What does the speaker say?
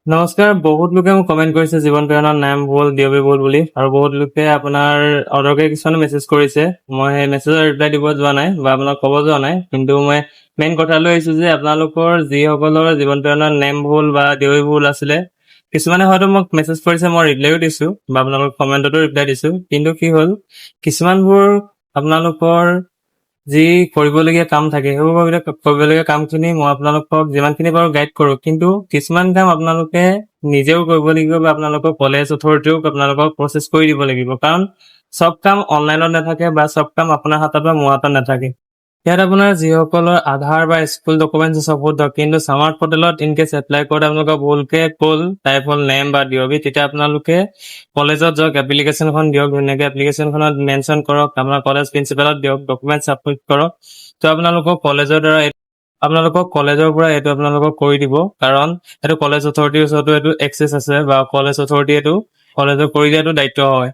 নমস্কাৰ। বহুত লোকে মোক কমেন্ট কৰিছে জীৱন প্ৰেৰণাৰ নাম ভুল DOB ভুল বুলি, আৰু বহুত লোকে আপোনাৰ অদৰকাৰী কিছুমানে মেছেজ কৰিছে। মই সেই মেছেজৰ ৰিপ্লাই দিব যোৱা নাই বা আপোনাক ক'ব যোৱা নাই, কিন্তু মই মেইন কথালৈ আহিছো যে আপোনালোকৰ যিসকলৰ জীৱন প্ৰেৰণাৰ নেম ভুল বা DOB ভুল আছিলে, কিছুমানে হয়তো মোক মেছেজ কৰিছে, মই ৰিপ্লাইও দিছো বা আপোনালোকৰ কমেণ্টতো ৰিপ্লাই দিছো। কিন্তু কি হ'ল, কিছুমানবোৰ আপোনালোকৰ যি কৰিবলগীয়া কাম থাকে সেইবোৰ কৰিবলগীয়া কামখিনি মই আপোনালোকক যিমানখিনি পাৰো গাইড কৰো, কিন্তু কিছুমান কাম আপোনালোকে নিজেও কৰিব লাগিব বা আপোনালোকৰ কলেজ অথৰিটিও আপোনালোকক প্ৰচেছ কৰি দিব লাগিব, কাৰণ চব কাম অনলাইনত নাথাকে বা চব কাম আপোনাৰ হাতত বা মোৰ হাতত নাথাকে। ইয়াত আপোনাৰ যিসকলৰ আধাৰ বা স্কুল ডকুমেণ্টছ আছে বহুত ধৰক, কিন্তু স্মাৰ্ট পৰ্টেলত ইন কেছ এপ্লাই কৰোঁতে আপোনালোকৰ ভুলকে ক'ল টাইপ হ'ল নেম বা DOB, তেতিয়া আপোনালোকে কলেজত যাওক, এপ্লিকেশ্যনখন দিয়ক, ধুনীয়াকৈ এপ্লিকেশ্যনখনত মেনশ্যন কৰক, আপোনাৰ কলেজ প্ৰিন্সিপালত দিয়ক, ডকুমেণ্ট ছাবমিট কৰক। তো আপোনালোকৰ কলেজৰ পৰা এইটো আপোনালোকক কৰি দিব, কাৰণ এইটো কলেজ অথৰিটিৰ ওচৰতো এইটো এক্সেছ আছে বা কলেজ অথৰিটি এইটো কলেজৰ কৰি দিয়াটো দায়িত্ব হয়।